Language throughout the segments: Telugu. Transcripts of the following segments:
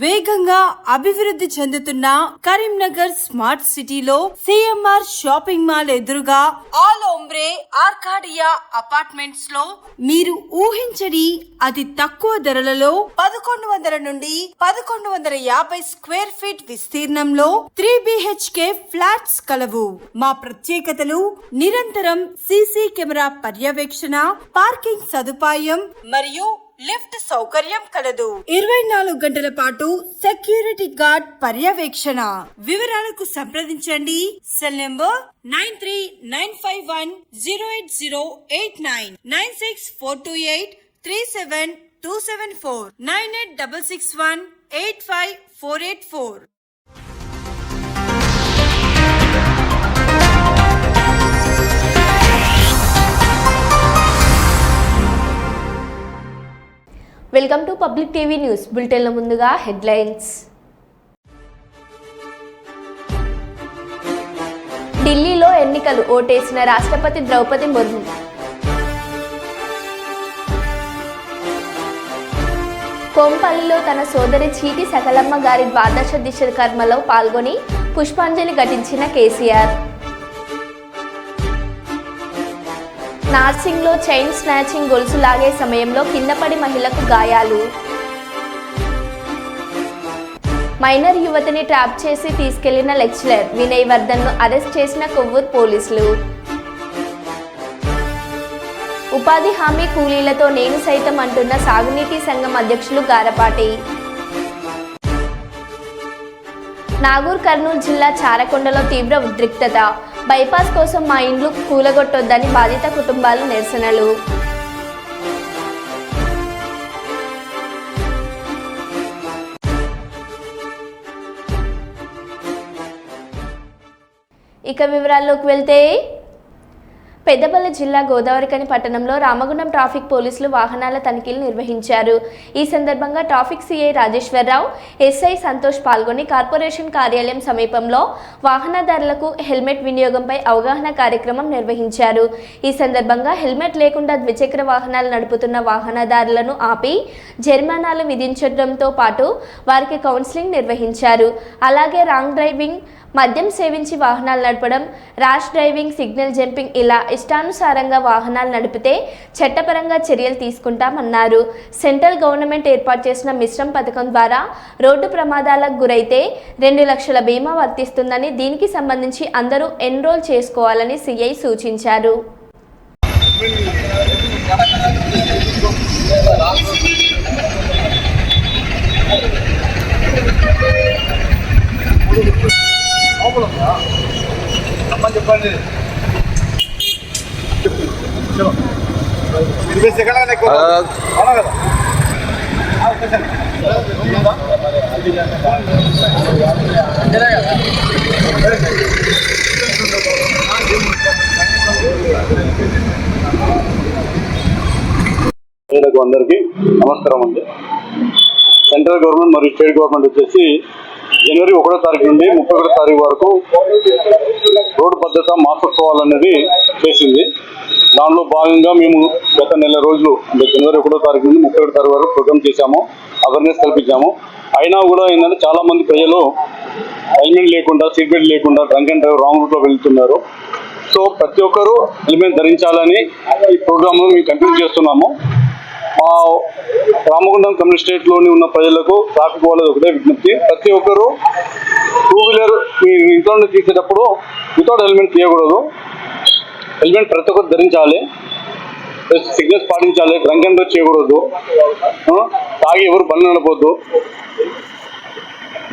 వేగంగా అభివృద్ధి చెందుతున్న కరీంనగర్ స్మార్ట్ సిటీలో సిఎంఆర్ షాపింగ్ మాల్ ఎదురుగా ఆల్ ఒంబ్రే ఆర్కాడియా అపార్ట్మెంట్స్ లో మీరు ఊహించని అతి తక్కువ ధరలలో 1100 నుండి 1150 స్క్వేర్ ఫీట్ విస్తీర్ణంలో 3 BHK ఫ్లాట్స్ కలవు. మా ప్రత్యేకతలు నిరంతరం సీసీ కెమెరా పర్యవేక్షణ, పార్కింగ్ సదుపాయం మరియు లిఫ్ట్ సౌకర్యం కలదు. 24 గంటల పాటు సెక్యూరిటీ గార్డ్ పర్యవేక్షణ. వివరాలకు సంప్రదించండి. Cell number 9395108089 9642837274 9866185484. Welcome to Public TV news బులెటిన్ల ముందుగా హెడ్లైన్స్. ఢిల్లీలో ఎన్నికలు, ఓటేసిన రాష్ట్రపతి ద్రౌపది ముర్ము. కోంపల్లిలో తన సోదరి చీటి సకలమ్మ గారి ద్వాదశ దిశ కర్మలో పాల్గొని పుష్పాంజలి ఘటించిన కేసీఆర్. నార్సింగ్లో చైన్ స్నాచింగ్ గొలుసు లాగే సమయంలో కిందపడి మహిళకు గాయాలు. మైనర్ యువతిని ట్రాప్ చేసి తీసుకెళ్లిన లెక్చరర్ వినయ్ వర్ధన్ను అరెస్ట్ చేసిన కొవ్వూరు పోలీసులు. ఉపాధి హామీ కూలీలతో నేను సైతం అంటున్న సాగునీటి సంఘం అధ్యక్షులు గారపాటి. నాగూర్ కర్నూలు జిల్లా చారకొండలో తీవ్ర ఉద్రిక్తత. బైపాస్ కోసం మా ఇండ్లు కూలగొట్టొద్దని బాధిత కుటుంబాలు నిరసనలు. ఇక వివరాల్లోకి వెళ్తే, పెద్దపల్లి జిల్లా గోదావరిఖని పట్టణంలో రామగుండం ట్రాఫిక్ పోలీసులు వాహనాల తనిఖీలు నిర్వహించారు. ఈ సందర్భంగా traffic CI Rajeshwara Rao, SI Santosh పాల్గొని కార్పొరేషన్ కార్యాలయం సమీపంలో వాహనదారులకు హెల్మెట్ వినియోగంపై అవగాహన కార్యక్రమం నిర్వహించారు. ఈ సందర్భంగా హెల్మెట్ లేకుండా ద్విచక్ర వాహనాలు నడుపుతున్న వాహనదారులను ఆపి జరిమానాలు విధించడంతో పాటు వారికి కౌన్సిలింగ్ నిర్వహించారు. అలాగే రాంగ్ డ్రైవింగ్, మద్యం సేవించి వాహనాలు నడపడం, ర్యాష్ డ్రైవింగ్, సిగ్నల్ జంపింగ్ ఇలా ఇష్టానుసారంగా వాహనాలు నడిపితే చట్టపరంగా చర్యలు తీసుకుంటామన్నారు. సెంట్రల్ గవర్నమెంట్ ఏర్పాటు చేసిన మిశ్రమ్ పథకం ద్వారా రోడ్డు ప్రమాదాలకు గురైతే 2 లక్షల బీమా వర్తిస్తుందని, దీనికి సంబంధించి అందరూ ఎన్రోల్ చేసుకోవాలని సిఐ సూచించారు. చెప్పండి. 20 సెకండ్ల ఎక్కువ అవునా కదా? అందరికీ నమస్కారం అండి. సెంట్రల్ గవర్నమెంట్ మరియు స్టేట్ గవర్నమెంట్ వచ్చేసి జనవరి 1వ తారీఖు నుండి 31వ తారీఖు వరకు రోడ్డు భద్రత మాసోత్సవాలు అనేది చేసింది. దానిలో భాగంగా మేము గత నెల రోజులు అంటే జనవరి 1వ తారీఖు నుండి 31వ తారీఖు వరకు ప్రోగ్రామ్ చేశాము, అవేర్నెస్ కల్పించాము. అయినా కూడా ఏంటంటే చాలా మంది ప్రజలు హెల్మెట్ లేకుండా, సీట్ బెల్ట్ లేకుండా డ్రంక్ అండ్ డ్రైవ్ రాంగ్ రూట్లో వెళ్తున్నారు. సో ప్రతి ఒక్కరూ హెల్మెట్ ధరించాలని ఈ ప్రోగ్రామ్ మేము కంటిన్యూ చేస్తున్నాము. మా రామగుండం కమ్యూనిస్టేట్లోని ఉన్న ప్రజలకు ట్రాఫిక్ వాళ్ళది ఒకటే విజ్ఞప్తి, ప్రతి ఒక్కరూ 2 వీలర్ మీ ఇంట్లో నుండి తీసేటప్పుడు వితౌట్ హెల్మెట్ తీయకూడదు. హెల్మెట్ ప్రతి ఒక్కరు ధరించాలి, సిగ్నల్స్ పాటించాలి, డ్రంక్ అండ్ డ్రైవ్ చేయకూడదు, తాగి ఎవరు బండి నడపొద్దు.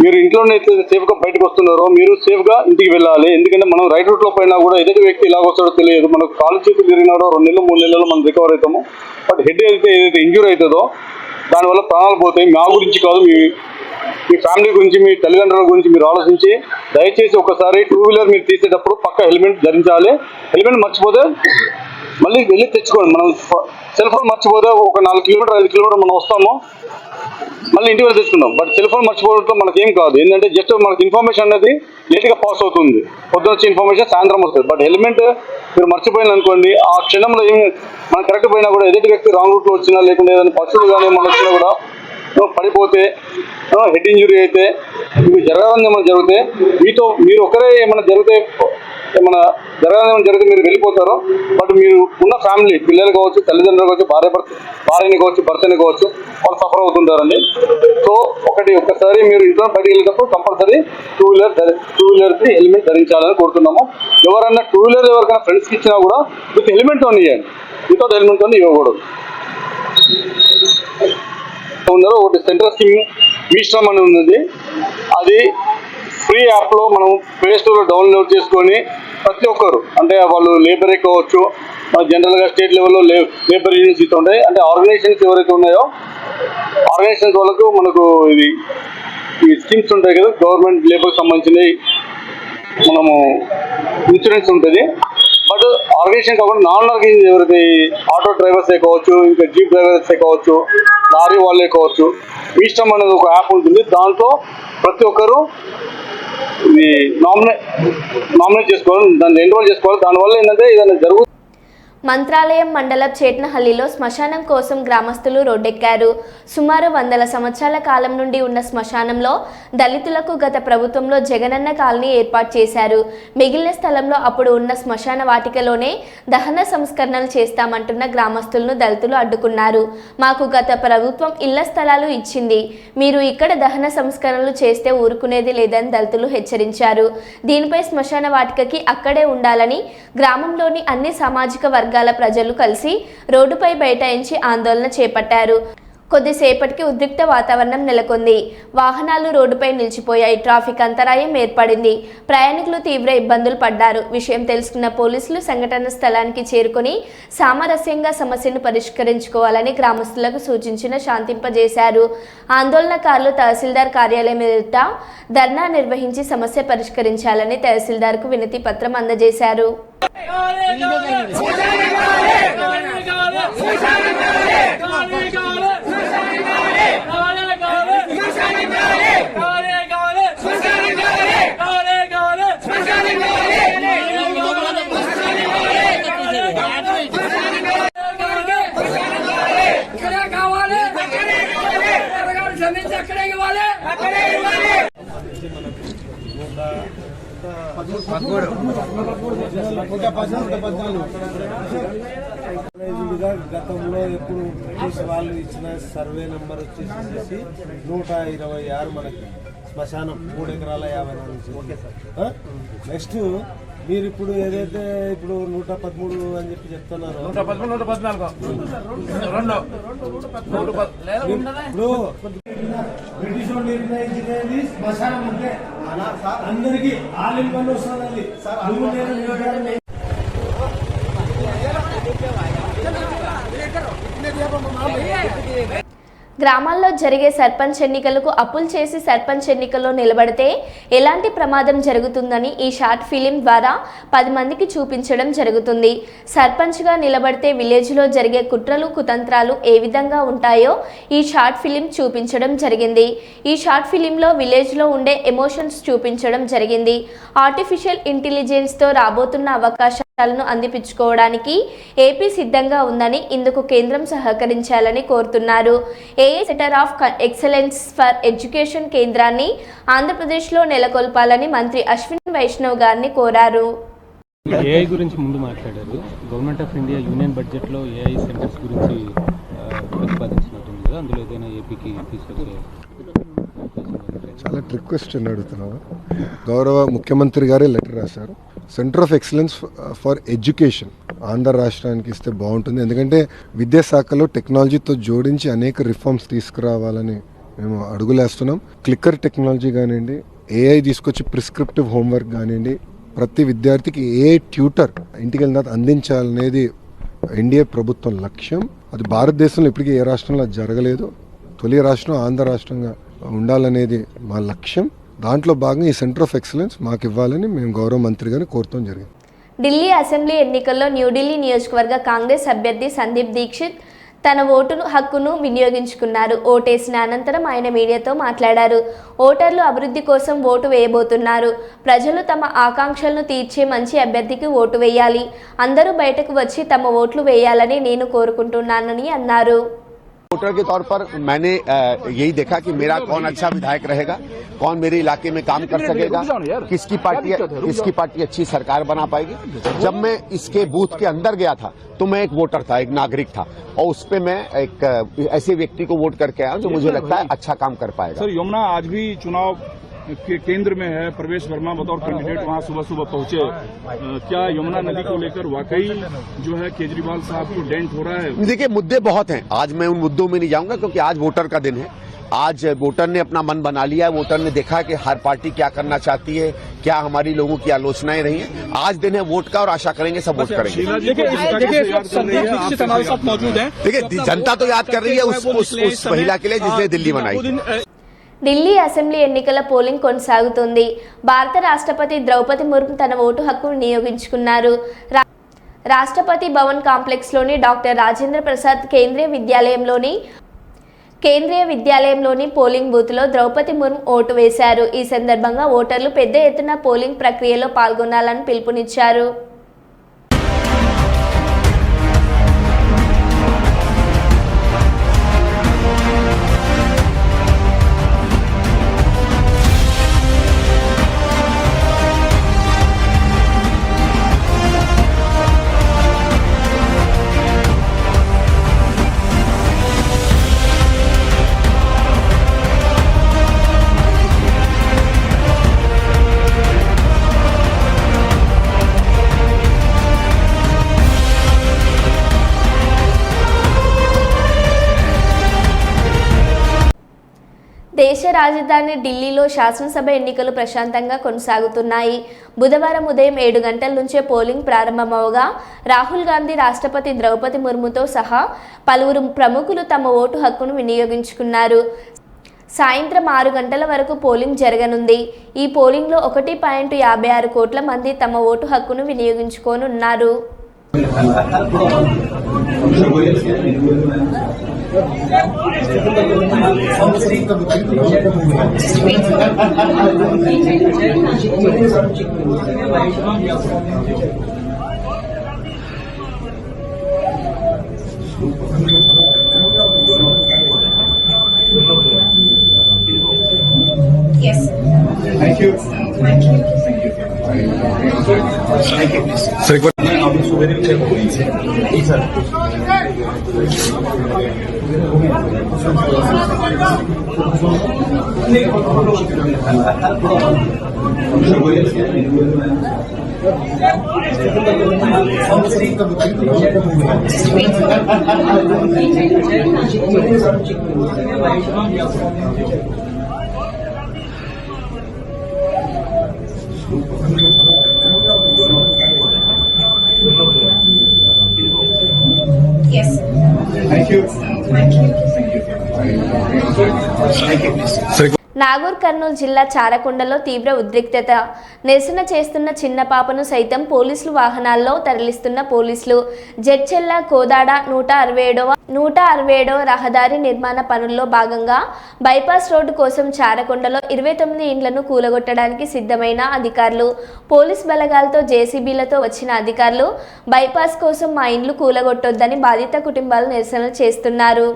మీరు ఇంట్లోనే సేఫ్గా బయటకు వస్తున్నారో మీరు సేఫ్గా ఇంటికి వెళ్ళాలి. ఎందుకంటే మనం రైట్ రూట్లో పోయినా కూడా ఎదుటి వ్యక్తి ఎలాగ వస్తాడో తెలియదు. మనకు కాలు చేతులు తిరిగినాడో 2 నెలలు 3 నెలలు మనం రికవర్ అవుతాము. బట్ హెడ్ అయితే ఏదైతే ఇంజ్యూర్ అవుతుందో దానివల్ల ప్రాణాలు పోతాయి. మా గురించి కాదు, మీ ఫ్యామిలీ గురించి, మీ తల్లిదండ్రుల గురించి మీరు ఆలోచించి దయచేసి ఒకసారి 2 వీలర్ మీరు తీసేటప్పుడు పక్క హెల్మెట్ ధరించాలి. హెల్మెట్ మర్చిపోతే మళ్ళీ వెళ్ళి తెచ్చుకోండి. మనం సెల్ ఫోన్ మర్చిపోతే ఒక 4 కిలోమీటర్ 5 కిలోమీటర్ మనం వస్తాము, మళ్ళీ ఇంటికి వెళ్ళి తెచ్చుకుందాం. బట్ సెల్ ఫోన్ మర్చిపోవడంతో మనకేం కాదు. ఏంటంటే జస్ట్ మనకి ఇన్ఫర్మేషన్ అనేది లేట్గా పాస్ అవుతుంది. పొద్దున వచ్చే ఇన్ఫర్మేషన్ సాయంత్రం వస్తుంది. బట్ హెల్మెట్ మీరు మర్చిపోయిన అనుకోండి, ఆ క్షణంలో ఏమి మనం కరెక్ట్ పోయినా కూడా ఎదుటి వ్యక్తి రాంగ్ రూట్లో వచ్చినా లేకుంటే ఏదైనా పశువులు కానీ మన వచ్చినా కూడా పడిపోతే హెడ్ ఇంజురీ అయితే మీకు జరగాలని ఏమైనా జరిగితే మీరు ఒకరే ఏమైనా జరిగితే మీరు వెళ్ళిపోతారు. బట్ మీరు ఉన్న ఫ్యామిలీ పిల్లలు కావచ్చు, తల్లిదండ్రులు కావచ్చు, భార్యని కావచ్చు, భర్తని కావచ్చు, వాళ్ళు సఫర్ అవుతుంటారండి. సో ఒక్కసారి మీరు ఇంట్లో బయటకు వెళ్ళేటప్పుడు కంపల్సరీ టూ వీలర్కి హెల్మెట్ ధరించాలని కోరుతున్నాము. ఎవరైనా టూ వీలర్ ఎవరికైనా ఫ్రెండ్స్కి ఇచ్చినా కూడా విత్ హెల్మెట్తో ఇవ్వండి, వితౌట్ హెల్మెట్తో ఇవ్వకూడదు. ఉన్నారు ఒకటి సెంట్రల్ స్కీమ్ మీస్ట్రమ్ అని ఉంది. అది ఫ్రీ యాప్లో మనం ప్లే స్టోర్లో డౌన్లోడ్ చేసుకొని ప్రతి ఒక్కరు అంటే వాళ్ళు లేబరే కావచ్చు, జనరల్గా స్టేట్ లెవెల్లో లేబర్ యూనియన్స్ ఇస్తూ ఉంటాయి. అంటే ఆర్గనైజేషన్స్ ఎవరైతే ఉన్నాయో ఆర్గనైజేషన్స్ వాళ్ళకు మనకు ఈ స్కీమ్స్ ఉంటాయి కదా, గవర్నమెంట్ లేబర్కి సంబంధించినవి మనము ఇన్సూరెన్స్ ఉంటుంది. బట్ ఆర్గనైజేషన్ కాకుండా నాన్ ఆర్గనైజేషన్ ఎవరైతే ఆటో డ్రైవర్సే కావచ్చు, ఇంకా జీప్ డ్రైవర్సే కావచ్చు, లారీ వాళ్ళే కావచ్చు, మీస్టమ్ అనేది ఒక యాప్ ఉంటుంది. దాంట్లో ప్రతి ఒక్కరు ఇది నామినేట్ చేసుకోవాలి, దాన్ని ఎన్రోల్ చేసుకోవాలి. దానివల్ల ఏంటంటే ఏదైనా జరుగుతుంది. మంత్రాలయం మండలం చేట్నహల్లిలో శ్మశానం కోసం గ్రామస్తులు రోడ్డెక్కారు. సుమారు 100 సంవత్సరాల కాలం నుండి ఉన్న శ్మశానంలో దళితులకు గత ప్రభుత్వంలో జగనన్న కాలనీ ఏర్పాటు చేశారు. మిగిలిన స్థలంలో అప్పుడు ఉన్న శ్మశాన వాటికలోనే దహన సంస్కరణలు చేస్తామంటున్న గ్రామస్తులను దళితులు అడ్డుకున్నారు. మాకు గత ప్రభుత్వం ఇళ్ల స్థలాలు ఇచ్చింది, మీరు ఇక్కడ దహన సంస్కరణలు చేస్తే ఊరుకునేది లేదని దళితులు హెచ్చరించారు. దీనిపై శ్మశాన వాటికకి అక్కడే ఉండాలని గ్రామంలోని అన్ని సామాజిక వర్గాల ప్రజలు కలిసి రోడ్డుపై బైఠాయించి ఆందోళన చేపట్టారు. కొద్దిసేపటికి ఉద్రిక్త వాతావరణం నెలకొంది. వాహనాలు రోడ్డుపై నిలిచిపోయాయి. ట్రాఫిక్ అంతరాయం ఏర్పడింది. ప్రయాణికులు తీవ్ర ఇబ్బందులు పడ్డారు. విషయం తెలుసుకున్న పోలీసులు సంఘటన స్థలానికి చేరుకొని సామరస్యంగా సమస్యను పరిష్కరించుకోవాలని గ్రామస్తులకు సూచించిన శాంతింపజేశారు. ఆందోళనకారులు తహసీల్దార్ కార్యాలయం ఎదుట ధర్నా నిర్వహించి సమస్య పరిష్కరించాలని తహసీల్దార్కు వినతి పత్రం అందజేశారు. గతంలో ఎప్పుడు బ్రిటిష్ వాళ్ళు ఇచ్చిన సర్వే నెంబర్ వచ్చేసి 126 మనకి శ్మశానం 3 ఎకరాల 54. నెక్స్ట్ మీరు ఇప్పుడు ఏదైతే ఇప్పుడు 113 అని చెప్పి చెప్తున్నారు, 114 ఇప్పుడు బ్రిటిష్ వాళ్ళు నిర్ణయించినది శ్మశానం అంటే అందరికి ఆల్ ఇన్ వన్ వస్తుంది. గ్రామాల్లో జరిగే సర్పంచ్ ఎన్నికలకు అప్పులు చేసి సర్పంచ్ ఎన్నికల్లో నిలబడితే ఎలాంటి ప్రమాదం జరుగుతుందని ఈ షార్ట్ ఫిలిం ద్వారా 10 మందికి చూపించడం జరుగుతుంది. సర్పంచ్గా నిలబడితే విలేజ్లో జరిగే కుట్రలు కుతంత్రాలు ఏ విధంగా ఉంటాయో ఈ షార్ట్ ఫిలిం చూపించడం జరిగింది. ఈ షార్ట్ ఫిలింలో విలేజ్లో ఉండే ఎమోషన్స్ చూపించడం జరిగింది. ఆర్టిఫిషియల్ ఇంటెలిజెన్స్తో రాబోతున్న అవకాశాలను అందిపించుకోవడానికి ఏపీ సిద్ధంగా ఉందని, ఇందుకు కేంద్రం సహకరించాలని కోరుతున్నారు. AI center of excellence for education కేంద్రాన్ని ఆంధ్రప్రదేశ్లో నెలకొల్పాలని మంత్రి అశ్విన్ వైష్ణవ్ గారిని కోరారు. ఏఐ గురించి ముందు మాట్లాడారు. గవర్నమెంట్ ఆఫ్ ఇండియా యూనియన్ బడ్జెట్లో ఏఐ సెంటర్స్ గురించి ప్రతిపాదించినట్టుంది కదా, అందులో ఏదైనా ఏపీకి తీసుకొచ్చే చాలా ట్రిక్ క్వశ్చన్ అడుగుతున్నావు. గౌరవ ముఖ్యమంత్రి గారే లెటర్ రాశారు. Centre of excellence for education Andhra రాష్ట్రానికి ఇస్తే బాగుంటుంది. ఎందుకంటే విద్యాశాఖలో టెక్నాలజీతో జోడించి అనేక రిఫార్మ్స్ తీసుకురావాలని మేము అడుగులేస్తున్నాం. క్లిక్కర్ టెక్నాలజీ కానివ్వండి, ఏఐ తీసుకొచ్చి ప్రిస్క్రిప్టివ్ హోంవర్క్ కానివ్వండి, ప్రతి విద్యార్థికి ఏఐ ట్యూటర్ ఇంటికి వెళ్ళిన అందించాలనేది ఎన్డీఏ ప్రభుత్వం లక్ష్యం. అది భారతదేశంలో ఇప్పటికీ ఏ రాష్ట్రంలో జరగలేదు. తొలి రాష్ట్రం ఆంధ్ర రాష్ట్రంగా ఉండాలనేది మా లక్ష్యం. దాంట్లో భాగంగా ఈ సెంటర్ ఆఫ్ ఎక్సలెన్స్ మాకు ఇవ్వాలని మేము గౌరవ మంత్రి గారిని కోరటం జరిగింది. ఢిల్లీ అసెంబ్లీ ఎన్నికల్లో న్యూఢిల్లీ నియోజకవర్గ కాంగ్రెస్ అభ్యర్థి సందీప్ దీక్షిత్ తన ఓటు హక్కును వినియోగించుకున్నారు. ఓటేసిన అనంతరం ఆయన మీడియాతో మాట్లాడారు. ఓటర్లు అభివృద్ధి కోసం ఓటు వేయబోతున్నారు. ప్రజలు తమ ఆకాంక్షలను తీర్చే మంచి అభ్యర్థికి ఓటు వేయాలి. అందరూ బయటకు వచ్చి తమ ఓట్లు వేయాలని నేను కోరుకుంటున్నానని అన్నారు. वोटर के तौर पर मैंने यही देखा कि मेरा कौन अच्छा विधायक रहेगा, कौन मेरे इलाके में काम कर सकेगा, किसकी पार्टी अच्छी सरकार बना पाएगी। जब मैं इसके बूथ के अंदर गया था तो मैं एक वोटर था, एक नागरिक था, और उस पे मैं एक ऐसे व्यक्ति को वोट करके आया जो मुझे लगता है अच्छा काम कर पाएगा। सर, यमुना आज भी चुनाव के केंद्र में है। प्रवेश वर्मा बतौर कैंडिडेट वहां सुबह सुबह पहुंचे। क्या यमुना नदी को लेकर वाकई जो है केजरीवाल साहब को डेंट हो रहा है? देखिए, मुद्दे बहुत हैं। आज मैं उन मुद्दों में नहीं जाऊंगा क्योंकि आज वोटर का दिन है। आज वोटर ने अपना मन बना लिया है। वोटर ने देखा कि हर पार्टी क्या करना चाहती है, क्या हमारी लोगों की आलोचनाएं रही हैं। आज दिन है वोट का और आशा करेंगे सब वोट करेंगे। देखिए, जनता तो याद कर रही है उस महिला के लिए जिसने दिल्ली बनाई। ఢిల్లీ అసెంబ్లీ ఎన్నికల పోలింగ్ కొనసాగుతోంది. భారత రాష్ట్రపతి ద్రౌపది ముర్ము తన ఓటు హక్కు వినియోగించుకున్నారు. రాష్ట్రపతి భవన్ కాంప్లెక్స్లోని డాక్టర్ రాజేంద్ర ప్రసాద్ కేంద్రీయ విద్యాలయంలోని పోలింగ్ బూత్లో ద్రౌపది ముర్ము ఓటు వేశారు. ఈ సందర్భంగా ఓటర్లు పెద్ద ఎత్తున పోలింగ్ ప్రక్రియలో పాల్గొనాలని పిలుపునిచ్చారు. దేశ రాజధాని ఢిల్లీలో శాసనసభ ఎన్నికలు ప్రశాంతంగా కొనసాగుతున్నాయి. బుధవారం ఉదయం 7 గంటల నుంచే పోలింగ్ ప్రారంభమవగా రాహుల్ గాంధీ, రాష్ట్రపతి ద్రౌపది ముర్ముతో సహా పలువురు ప్రముఖులు తమ ఓటు హక్కును వినియోగించుకున్నారు. సాయంత్రం 6 గంటల వరకు పోలింగ్ జరగనుంది. ఈ పోలింగ్లో 1.56 కోట్ల మంది తమ ఓటు హక్కును వినియోగించుకోనున్నారు. Yes. Thank you. Thank you. Thank you. Yes. Thank you. Thank you. Thank you. Nagur Kurnool జిల్లా చారకొండలో తీవ్ర ఉద్రిక్తత. నిరసన చేస్తున్న చిన్న పాపను సైతం పోలీసులు వాహనాల్లో తరలిస్తున్న పోలీసులు. జడ్చెల్ల కోదాడ 167వ రహదారి నిర్మాణ పనుల్లో భాగంగా బైపాస్ రోడ్డు కోసం చారకొండలో 29 ఇండ్లను కూలగొట్టడానికి సిద్ధమైన అధికారులు, పోలీస్ బలగాలతో జేసీబీలతో వచ్చిన అధికారులు బైపాస్ కోసం మా ఇండ్లు కూలగొట్టొద్దని బాధిత కుటుంబాలు నిరసనలు చేస్తున్నారు.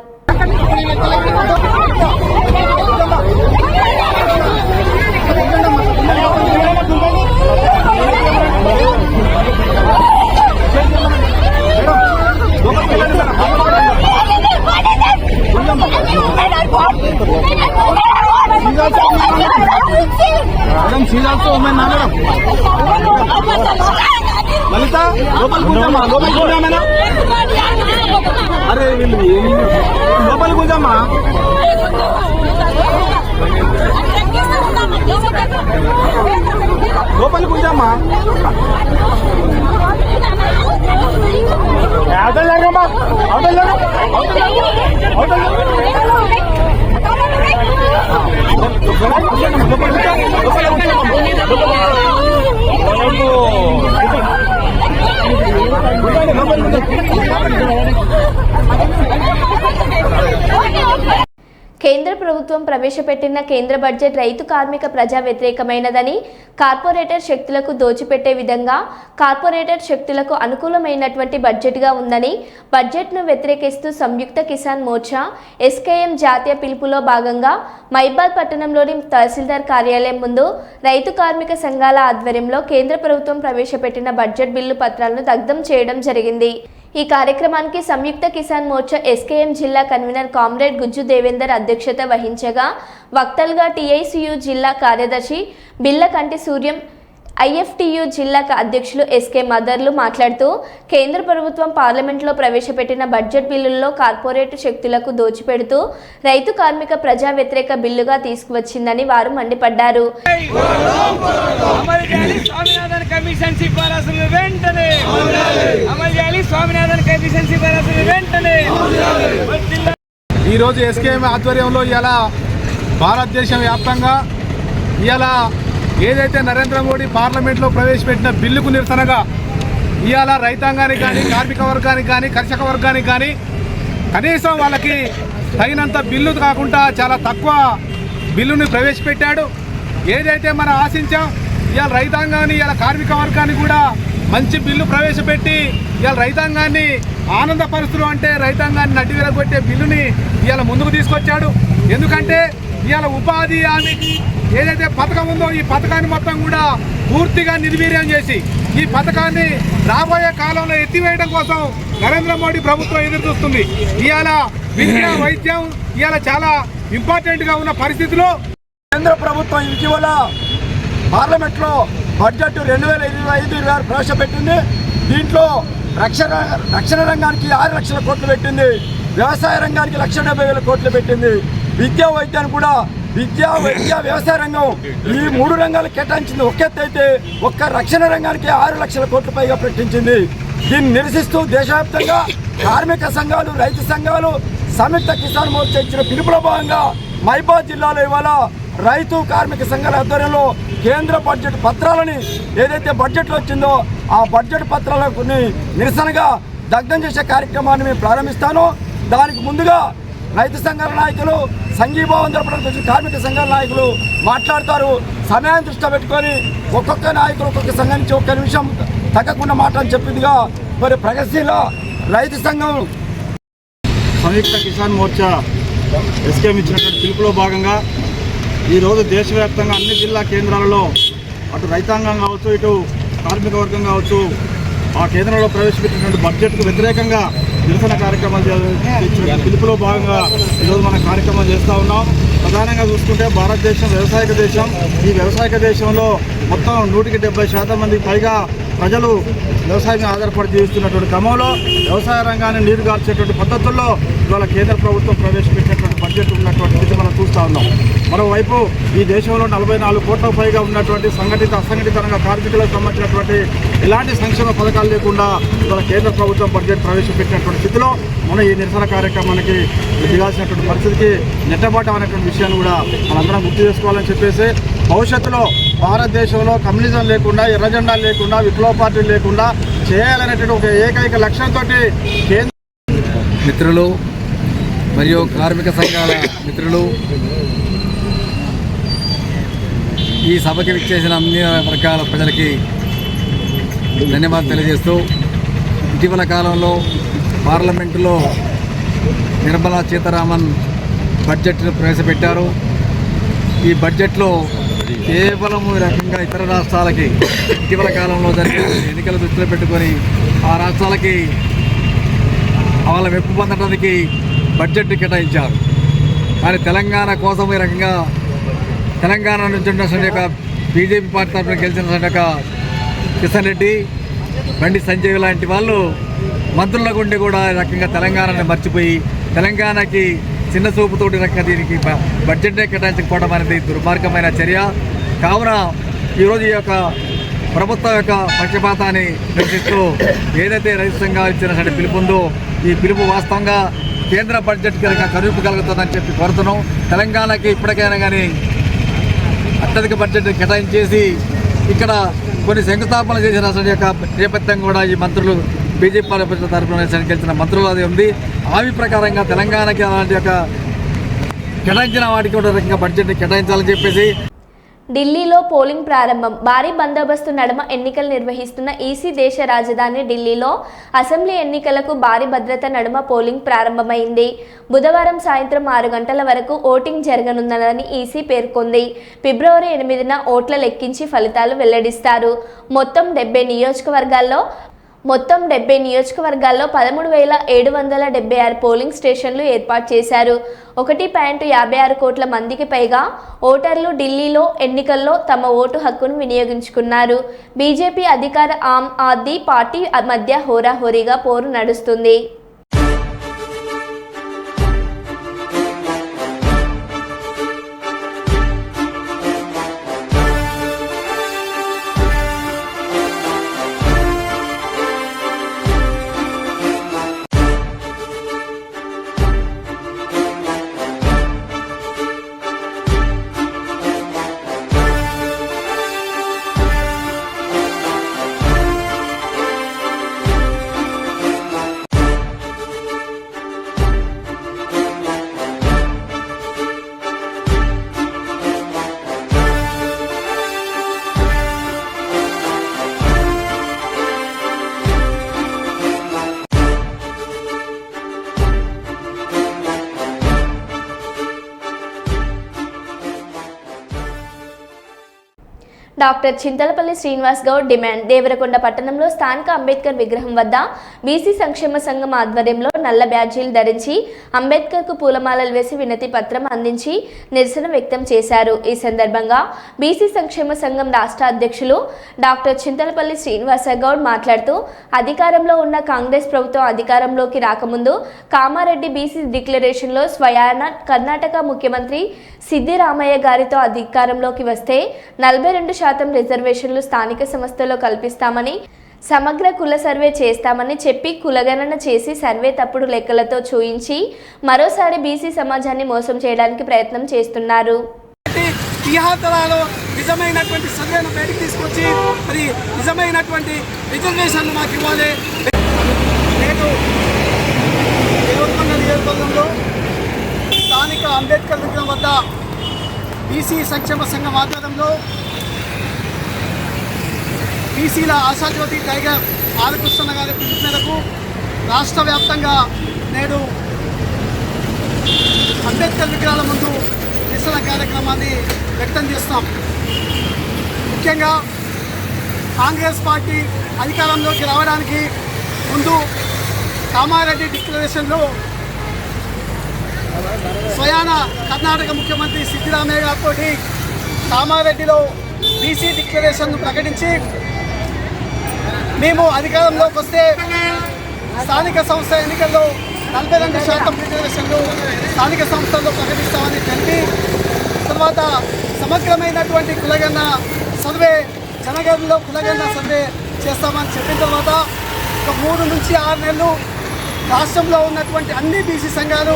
లలిత లోపలికి కూర్చోమ్మా, లోపలికి కూర్చోమేనా? అరే వీళ్ళు లోపలికి కూర్చోమ్మా. లోపలికి కూర్చోమ్మా. అవతల జరగమ్మా, అవతల జరగ, అవతల కేంద్ర ప్రభుత్వం ప్రవేశపెట్టిన కేంద్ర బడ్జెట్ రైతు కార్మిక ప్రజా వ్యతిరేకమైనదని, కార్పొరేటర్ శక్తులకు దోచిపెట్టే విధంగా కార్పొరేటర్ శక్తులకు అనుకూలమైనటువంటి బడ్జెట్గా ఉందని బడ్జెట్ను వ్యతిరేకిస్తూ సంయుక్త కిసాన్ మోర్చా ఎస్కేఎం జాతీయ పిలుపులో భాగంగా మైబాద్ పట్టణంలోని తహసీల్దార్ కార్యాలయం ముందు రైతు కార్మిక సంఘాల ఆధ్వర్యంలో కేంద్ర ప్రభుత్వం ప్రవేశపెట్టిన బడ్జెట్ బిల్లు పత్రాలను దగ్ధం చేయడం జరిగింది. ఈ కార్యక్రమానికి సంయుక్త కిసాన్ మోర్చా ఎస్కేఎం జిల్లా కన్వీనర్ కామ్రేడ్ గుజ్జు దేవేందర్ అధ్యక్షత వహించగా, వక్తలుగా టీఐసియు జిల్లా కార్యదర్శి బిల్లకంటి సూర్యం, ఐఎఫ్టియు జిల్లా అధ్యక్షులు ఎస్కే మదర్లు మాట్లాడుతూ కేంద్ర ప్రభుత్వం పార్లమెంట్లో ప్రవేశపెట్టిన బడ్జెట్ బిల్లుల్లో కార్పొరేట్ శక్తులకు దోచిపెడుతూ రైతు కార్మిక ప్రజా వ్యతిరేక బిల్లుగా తీసుకువచ్చిందని వారు మండిపడ్డారు. ఈరోజు ఎస్కేఎం ఆధ్వర్యంలో ఇలా భారతదేశం వ్యాప్తంగా ఇలా ఏదైతే నరేంద్ర మోడీ పార్లమెంట్లో ప్రవేశపెట్టిన బిల్లుకు నిరసనగా ఇవాళ రైతాంగానికి కానీ, కార్మిక వర్గానికి కానీ, కర్షక వర్గానికి కానీ కనీసం వాళ్ళకి తగినంత బిల్లు కాకుండా చాలా తక్కువ బిల్లుని ప్రవేశపెట్టాడు. ఏదైతే మనం ఆశించాం ఇవాళ రైతాంగాన్ని, ఇవాళ కార్మిక వర్గాన్ని కూడా మంచి బిల్లు ప్రవేశపెట్టి ఇవాళ రైతాంగాన్ని ఆనందపరుస్తులు అంటే రైతాంగాన్ని నడ్డివిరగొట్టే బిల్లుని ఇవాళ ముందుకు తీసుకొచ్చాడు. ఎందుకంటే ఇవాళ ఉపాధి హామీ ఏదైతే పథకం ఉందో ఈ పథకాన్ని మొత్తం కూడా పూర్తిగా నిర్వీర్యం చేసి ఈ పథకాన్ని రాబోయే కాలంలో ఎత్తివేయడం కోసం నరేంద్ర మోడీ ప్రభుత్వం ఎదురు చూస్తుంది. ఇవాళ విద్య, వైద్యం ఇవాళ చాలా ఇంపార్టెంట్గా ఉన్న పరిస్థితిలో కేంద్ర ప్రభుత్వం ఇటీవల పార్లమెంట్లో బడ్జెట్ 2025-26 ప్రవేశపెట్టింది. దీంట్లో రక్షణ రంగానికి 6 లక్షల కోట్లు పెట్టింది. వ్యవసాయ రంగానికి 1,70,000 కోట్లు పెట్టింది. విద్యా వైద్యాన్ని కూడా వ్యవసాయ రంగం ఈ 3 రంగాలు కేటాయించింది. ఒకెత్తైతే ఒక్క రక్షణ రంగానికి 6 లక్షల కోట్ల పైగా ప్రకటించింది. దీన్ని నిరసిస్తూ దేశవ్యాప్తంగా కార్మిక సంఘాలు, రైతు సంఘాలు, సంయుక్త కిసాన్ మోర్చా ఇచ్చిన పిలుపులో భాగంగా మైబాద్ జిల్లాలో ఇవాళ రైతు కార్మిక సంఘాల ఆధ్వర్యంలో కేంద్ర బడ్జెట్ పత్రాలని ఏదైతే బడ్జెట్లో వచ్చిందో ఆ బడ్జెట్ పత్రాలకు నిరసనగా దగ్ధం చేసే కార్యక్రమాన్ని మేము ప్రారంభిస్తాను. దానికి ముందుగా రైతు సంఘాల నాయకులు, సంఘీభావం జరపడానికి కార్మిక సంఘాల నాయకులు మాట్లాడతారు. సమయాన్ని దృష్టిలో పెట్టుకొని ఒక్కొక్క నాయకులు ఒక్కొక్క సంఘం నుంచి 1 నిమిషం తగ్గకుండా మాట్లాడి చెప్పిందిగా మరి ప్రగతిశీల రైతు సంఘం సంయుక్త కిసాన్ మోర్చా ఎస్కేఎం ఇచ్చినటువంటి పిలుపులో భాగంగా ఈరోజు దేశవ్యాప్తంగా అన్ని జిల్లా కేంద్రాలలో అటు రైతాంగం కావచ్చు, ఇటు కార్మిక వర్గం కావచ్చు, ఆ కేంద్రంలో ప్రవేశపెట్టినటువంటి బడ్జెట్కు వ్యతిరేకంగా నిరసన కార్యక్రమాలు ఇచ్చిన పిలుపులో భాగంగా ఈరోజు మనం కార్యక్రమం చేస్తూ ఉన్నాం. ప్రధానంగా చూసుకుంటే భారతదేశం వ్యవసాయక దేశం. ఈ వ్యవసాయక దేశంలో మొత్తం 170% మందికి పైగా ప్రజలు వ్యవసాయం ఆధారపడి జీవిస్తున్నటువంటి క్రమంలో వ్యవసాయ రంగాన్ని నీరుగార్చేటువంటి పద్ధతుల్లో ఇవాళ కేంద్ర ప్రభుత్వం ప్రవేశపెట్టినటువంటి బడ్జెట్ ఉన్నటువంటి స్థితి మనం చూస్తూ ఉన్నాం. మరోవైపు ఈ దేశంలో 44 కోట్ల పైగా ఉన్నటువంటి సంఘటిత, అసంఘటిత రంగ కార్మికులకు సంబంధించినటువంటి ఎలాంటి సంక్షేమ పథకాలు లేకుండా ఇవాళ కేంద్ర ప్రభుత్వం బడ్జెట్ ప్రవేశపెట్టినటువంటి స్థితిలో మనం ఈ నిరసన కార్యక్రమానికి దిగాల్సినటువంటి పరిస్థితికి నెట్టబాటం అనేటువంటి విషయాన్ని కూడా మనందరం గుర్తు చేసుకోవాలని చెప్పేసి భవిష్యత్తులో భారతదేశంలో కమ్యూనిజం లేకుండా, ఎర్ర జెండాలు లేకుండా, విప్లవ పార్టీలు లేకుండా చేయాలనేటువంటి ఒక ఏకైక లక్ష్యంతో కేంద్ర మిత్రులు మరియు కార్మిక సంఘాల మిత్రులు, ఈ సభకి విచ్చేసిన అన్ని వర్గాల ప్రజలకి ధన్యవాదాలు తెలియజేస్తూ, ఇటీవల కాలంలో పార్లమెంటులో నిర్మలా సీతారామన్ బడ్జెట్ను ప్రవేశపెట్టారు. ఈ బడ్జెట్లో కేవలం ఈ రకంగా ఇతర రాష్ట్రాలకి ఇటీవల కాలంలో జరిగిన ఎన్నికలు దృష్టిలో పెట్టుకొని ఆ రాష్ట్రాలకి వాళ్ళ మెప్పు పొందడానికి బడ్జెట్ కేటాయించారు. కానీ తెలంగాణ కోసం ఈ రకంగా తెలంగాణ నుంచి ఉన్నటువంటి యొక్క బీజేపీ పార్టీ తరఫున గెలిచినటువంటి యొక్క కిషన్ రెడ్డి, బండి సంజయ్ లాంటి వాళ్ళు మంత్రులకు ఉండి కూడా ఈ రకంగా తెలంగాణని మర్చిపోయి తెలంగాణకి చిన్న చూపుతోటి రకంగా దీనికి బడ్జెట్నే కేటాయించకపోవడం అనేది దుర్మార్గమైన చర్య. కావున ఈరోజు ఈ యొక్క ప్రభుత్వం యొక్క పక్షపాతాన్ని నిరసిస్తూ ఏదైతే రైతు సంఘాలు ఇచ్చినటువంటి పిలుపు ఉందో ఈ పిలుపు వాస్తవంగా కేంద్ర బడ్జెట్ కనుక కలుగుతుందని చెప్పి కోరుతున్నాం. తెలంగాణకి ఇప్పటికైనా కానీ అత్యధిక బడ్జెట్ కేటాయించేసి ఇక్కడ కొన్ని శంకుస్థాపనలు చేసిన యొక్క నేపథ్యం కూడా ఈ మంత్రులు బీజేపీ తరఫున గెలిచిన మంత్రులు అది ఉంది. హామీ ప్రకారంగా తెలంగాణకి అలాంటి యొక్క కేటాయించిన వాటికి ఒక రకంగా బడ్జెట్ని కేటాయించాలని చెప్పేసి. ఢిల్లీలో పోలింగ్ ప్రారంభం. భారీ బందోబస్తు నడుమ ఎన్నికలు నిర్వహిస్తున్న ఈసీ దేశ రాజధాని ఢిల్లీలో అసెంబ్లీ ఎన్నికలకు భారీ భద్రత నడుమ పోలింగ్ ప్రారంభమైంది. బుధవారం సాయంత్రం 6 గంటల వరకు ఓటింగ్ జరగనుందని ఈసీ పేర్కొంది. ఫిబ్రవరి 8న ఓట్ల లెక్కించి ఫలితాలు వెల్లడిస్తారు. మొత్తం 70 నియోజకవర్గాల్లో 13,776 పోలింగ్ స్టేషన్లు ఏర్పాటు చేశారు. 1.56 కోట్ల మందికి పైగా ఓటర్లు ఢిల్లీలో ఎన్నికల్లో తమ ఓటు హక్కును వినియోగించుకున్నారు. బీజేపీ అధికార ఆమ్ ఆద్మీ పార్టీ మధ్య హోరాహోరీగా పోరు నడుస్తుంది. Doctor Chintalapalli Srinivas Goud demand. దేవరకొండ పట్టణంలో స్థానిక అంబేద్కర్ విగ్రహం వద్ద బీసీ సంక్షేమ సంఘం ఆధ్వర్యంలో నల్ల బ్యాడ్జీలు ధరించి అంబేద్కర్కు పూలమాలలు వేసి వినతి పత్రం అందించి నిరసన వ్యక్తం చేశారు. ఈ సందర్భంగా బీసీ సంక్షేమ సంఘం రాష్ట్ర అధ్యక్షులు డాక్టర్ చింతలపల్లి శ్రీనివాస గౌడ్ మాట్లాడుతూ అధికారంలో ఉన్న కాంగ్రెస్ ప్రభుత్వం అధికారంలోకి రాకముందు కామారెడ్డి బీసీ డిక్లరేషన్లో స్వయాన కర్ణాటక ముఖ్యమంత్రి సిద్దిరామయ్య గారితో అధికారంలోకి వస్తే 42% రిజర్వేషన్లు స్థానిక సంస్థల్లో కల్పిస్తామని, సమగ్ర కుల సర్వే చేస్తామని చెప్పి కులగణన చేసి సర్వే తప్పుడు లెక్కలతో చూయించి మరోసారి బీసీ సమాజాన్ని మోసం చేయడానికి ప్రయత్నం చేస్తున్నారు. నిజమైనటువంటి సర్వేను బయటికి తీసుకొచ్చి మరి నిజమైనటువంటి రిజర్వేషన్లు మాకు ఇవ్వాలి. నేను నియోజకవర్గంలో స్థానిక అంబేద్కర్ విగ్రహం వద్ద బీసీ సంక్షేమ సంఘం ఆధ్వర్యంలో బీసీల ఆశాజ్యోతి టైగర్ ఆలకృష్ణ గారి పిలుపు మేరకు రాష్ట్ర వ్యాప్తంగా నేడు అంబేద్కర్ విగ్రహాల ముందు నిరసన కార్యక్రమాన్ని వ్యక్తం చేస్తాం. ముఖ్యంగా కాంగ్రెస్ పార్టీ అధికారంలోకి రావడానికి ముందు కామారెడ్డి డిక్లరేషన్లో స్వయాన కర్ణాటక ముఖ్యమంత్రి సిద్దిరామయ్య గారితో కామారెడ్డిలో బీసీ డిక్లరేషన్ను ప్రకటించి మేము అధికారంలోకి వస్తే స్థానిక సంస్థ ఎన్నికల్లో 42% రిజర్వేషన్లు స్థానిక సంస్థల్లో ప్రకటిస్తామని తెలిపి తర్వాత సమగ్రమైనటువంటి కులగణన సర్వే జనగణనలో కులగణన సర్వే చేస్తామని చెప్పిన తర్వాత ఒక 3 నుంచి 6 నెలలు రాష్ట్రంలో ఉన్నటువంటి అన్ని బీసీ సంఘాలు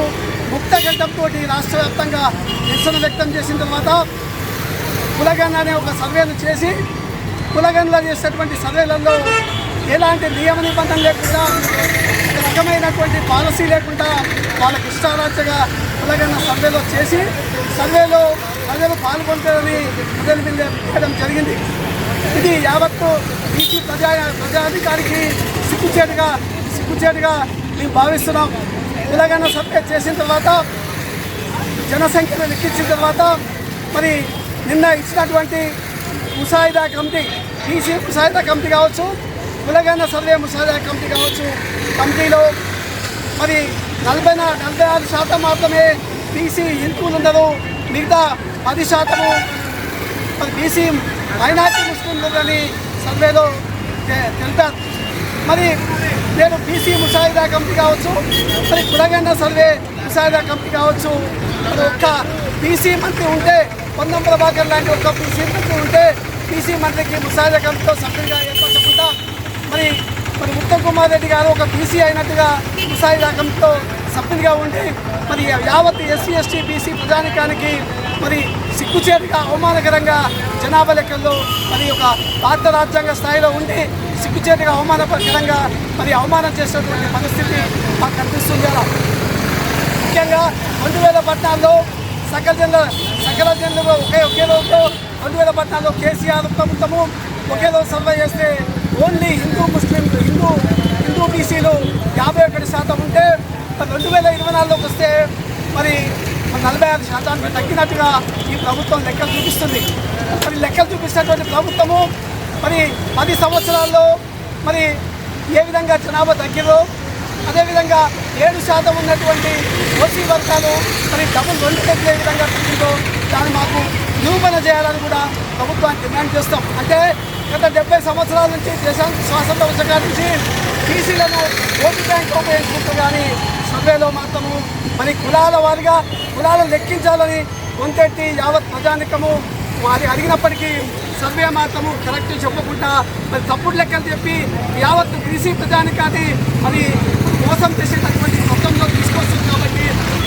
ముక్తగంటంతో రాష్ట్ర వ్యాప్తంగా నిరసన వ్యక్తం చేసిన తర్వాత కులగణన అనే ఒక సర్వేను చేసి కులగణనలో చేసేటువంటి సర్వేలలో ఎలాంటి నియమ నిబంధన లేకుండా ఒక రకమైనటువంటి పాలసీ లేకుండా వాళ్ళకి ఇష్టారాజ్యగా కులగణన సర్వేలో చేసి సర్వేలో ప్రజలు పాల్గొంటారని ప్రజలు వేయడం జరిగింది. ఇది యావత్తు బీసీ ప్రజాధికారికి సిగ్గుచేటుగా మేము భావిస్తున్నాం. కులగణన సర్వే చేసిన తర్వాత జనసంఖ్యను లెక్కించిన తర్వాత మరి నిన్న ఇచ్చినటువంటి ముసాయిదా కమిటీ బీసీ ముసాయిదా కమిటీ కావచ్చు, కులగణన సర్వే ముసాయిదా కమిటీ కావచ్చు, కమిటీలో మరి 46% మాత్రమే బీసీ హిందువులు ఉన్నారు, మిగతా 10% మరి బీసీ మైనార్టీ ముస్లింలని సర్వేలో తెలిపారు. మరి నేను బీసీ ముసాయిదా కమిటీ కావచ్చు, మరి కులగణన సర్వే ముసాయిదా కమిటీ కావచ్చు, మరి ఒక్క బీసీ మంత్రి ఉంటే పొన్నం ప్రభాకర్ లాంటి ఒక బీసీ మంత్రి ఉంటే బీసీ మంత్రికి ముసాయిదా కమిటీలో సభ్యులుగా ఏర్పరచకుండా మరి ఉత్తమ్ కుమార్ రెడ్డి గారు ఒక బీసీ అయినట్టుగా ముసాయిదా కమిటీలో సభ్యులుగా ఉండి మరి యావత్ ఎస్సీ ఎస్టీ బీసీ ప్రజానికానికి మరి సిగ్గుచేటుగా అవమానకరంగా జనాభా లెక్కల్లో మరి ఒక భారత రాజ్యాంగ స్థాయిలో ఉండి సిగ్గుచేటుగా అవమానకరంగా మరి అవమానం చేసినటువంటి పరిస్థితి మాకు కనిపిస్తుంది. అలా ముఖ్యంగా 2014లో సకల జనులు ఒకే రోజు 2014 కేసీఆర్ ప్రభుత్వము ఒకే రోజు సర్వే చేస్తే ఓన్లీ హిందూ బీసీలు 51% ఉంటే 2024లోకి వస్తే మరి 46% తగ్గినట్టుగా ఈ ప్రభుత్వం లెక్కలు చూపిస్తుంది. మరి లెక్కలు చూపిస్తున్నటువంటి ప్రభుత్వము మరి 10 సంవత్సరాల్లో మరి ఏ విధంగా జనాభా తగ్గిందో అదేవిధంగా 7% ఉన్నటువంటి ఓసీ వర్గాలు మరి డబుల్ 2 తగ్గే విధంగా తగ్గిందో దాన్ని మాకు నిరూపణ చేయాలని కూడా ప్రభుత్వాన్ని డిమాండ్ చేస్తాం. అంటే గత 70 సంవత్సరాల నుంచి దేశానికి స్వాతంత్రం వచ్చగా నుంచి బీసీలను ఓటు బ్యాంక్ ఉపయోగించుకుంటూ కానీ సర్వేలో మాత్రము మరి కులాల వారిగా కులాలను లెక్కించాలని గొంతెట్టి యావత్ ప్రజానికము వారి అడిగినప్పటికీ సర్వే మాత్రము కరెక్ట్ చెప్పకుండా మరి తప్పుడు లెక్కలు చెప్పి యావత్ బీసీ ప్రజానికాన్ని మరి మోసం చేసేటటువంటి మొత్తంలో తీసుకొస్తుంది. కాబట్టి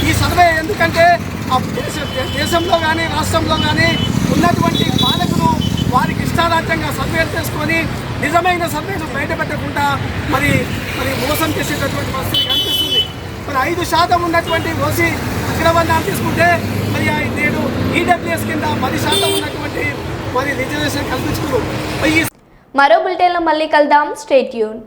ఈ సర్వే ఎందుకంటే ఆ దేశంలో కానీ రాష్ట్రంలో కానీ ఉన్నటువంటి పాలకులు వారికి ఇష్టారాజ్యంగా సర్వేలు చేసుకొని నిజమైన సర్వేలు బయటపెట్టకుండా మరి మోసం చేసేటటువంటి పరిస్థితి కనిపిస్తుంది. మరి 5% ఉన్నటువంటి ఓసీ అగ్రవర్ణాలు తీసుకుంటే మరి నేడు ఈడబ్ల్యూఎస్ కింద 10% ఉన్నటువంటి మరి రిజర్వేషన్ కల్పించుకున్నారు. మరో బులెటిన్లో మళ్ళీ కలుద్దాం. Stay tune.